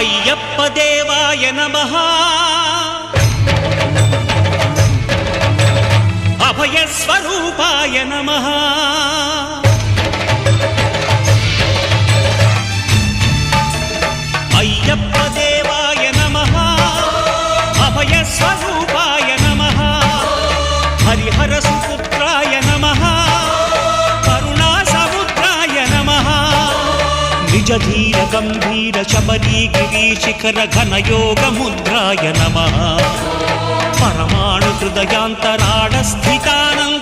అయ్యప్ప దేవాయ నమః అభయ స్వరూపాయ నమః అయ్యప్ప దేవాయ నమః అభయ స్వరూపాయ నమః హరిహర సుపుత్రాయ నమః కరుణా సముద్రాయ నమః నిజ ధీర గంభీర శబరీ గిరి శిఖర ఘన యోగ ముద్రాయ నమః పరమాణు హృదయాంతరాళ స్థితానంద